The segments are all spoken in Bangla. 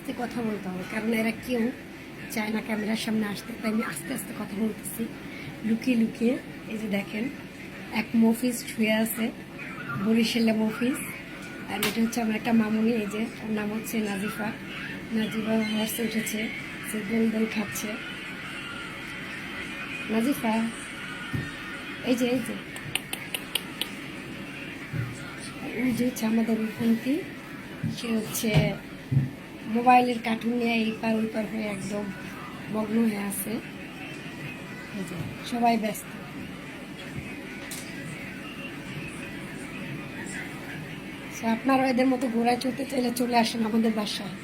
আস্তে কথা বলতে হবে, কারণ এরা কেউ চায় না ক্যামেরার সামনে আসতে, তাই আমি আস্তে আস্তে কথা বলতেছি লুকিয়ে লুকিয়ে। এই যে দেখেন, এক মফিজ শুয়ে আছে, বরিশালে মফিজ। আর এটা হচ্ছে আমার একটা মামুনি, এই যে ওর নাম হচ্ছে নাজিফা। নাজিফা হর্সে উঠেছে, সে দোল দোল খাচ্ছে। নাজিফা এই যে হচ্ছে আমাদের রূপন্তী। সে হচ্ছে মোবাইলের কার্টুন নিয়ে এই পার ওই পার হয়ে একদম মগ্ন হয়ে আছে। এই যে সবাই ব্যস্ত। আপনারা এদের মতো ঘোরায় চলতে চাইলে চলে আসেন আমাদের বাসায়।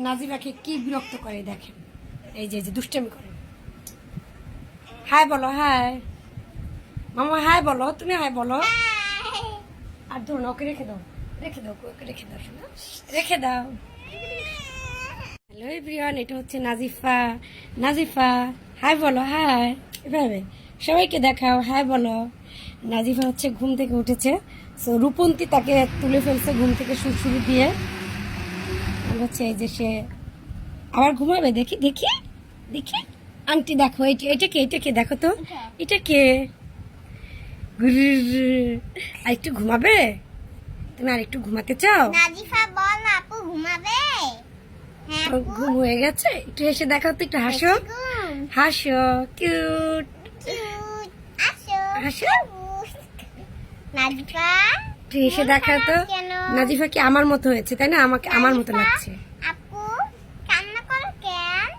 নাজিরাকে কি বিরক্ত করে দেখেন, এই যে দুষ্টামি করে। হাই বলো, হাই মামা, হাই বলো, তুমি হাই বলো। আর ধরুন ওকে রেখে দাও, ওকে রেখে দাও, শোনা রেখে দাও। হ্যালো এভরিওয়ান, এটা হচ্ছে নাজিফা। নাজিফা হাই বলো, হাই এভাবে সবাইকে দেখাও, হাই বলো। নাজিফা হচ্ছে ঘুম থেকে উঠেছে, সো রূপন্তী তাকে তুলে ফেলছে ঘুম থেকে সুরসুরি দিয়ে। হচ্ছে এই যে সে আবার ঘুমাবে, দেখি দেখি দেখি। আন্টি দেখো, এটা কে দেখো তো, এটা কে? আর একটু ঘুমাবে? তুমি আর একটু ঘুমাতে চাও? নাজিফা বল আপু ঘুমাবে। ঘুম হয়ে গেছে, একটু এসে দেখাও তো, একটু হাসো হাসো, কিউট হাসো। নাজিফা একটু এসে দেখাও তো। নাজিফা কি আমার মতো হয়েছে, তাই না? আমাকে আমার মতো লাগছে। আপু কান্না করো কেন?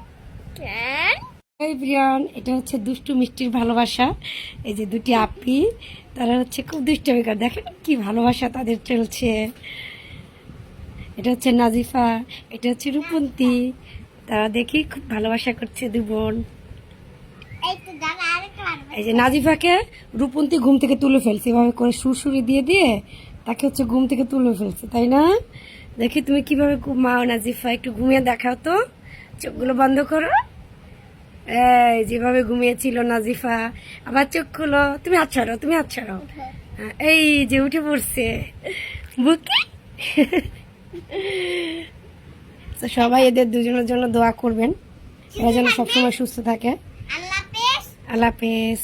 এই প্রিয়ন, এটা হচ্ছে দুষ্টু মিষ্টির ভালোবাসা। এই যে দুটি আপি, তারা হচ্ছে খুব দুষ্টমি করে, দেখেন কি ভালোবাসা তাদের চলছে। এটা হচ্ছে নাজিফা, এটা হচ্ছে রূপন্তী। তারা দেখি খুব ভালোবাসা করছে দু বোন। এই যে নাজিফাকে রূপন্তী ঘুম থেকে তুলে ফেলছে, এভাবে করে সুরসুরি দিয়ে দিয়ে তাকে হচ্ছে ঘুম থেকে তুলে ফেলছে, তাই না? দেখি তুমি কিভাবে ঘুমাও নাজিফা, একটু ঘুমিয়ে দেখাও তো, চোখগুলো বন্ধ করো। এই যেভাবে ঘুমিয়েছিল নাজিফা, আবার চোখ খুলো। তুমি হাত ছাড়ো, এই যে উঠে পড়ছে বুকে। তো সবাই এদের দুজনের জন্য দোয়া করবেন, এরা যেন সবসময় সুস্থ থাকে। আল্লাহ হাফেজ। আল্লাহ হাফেজ।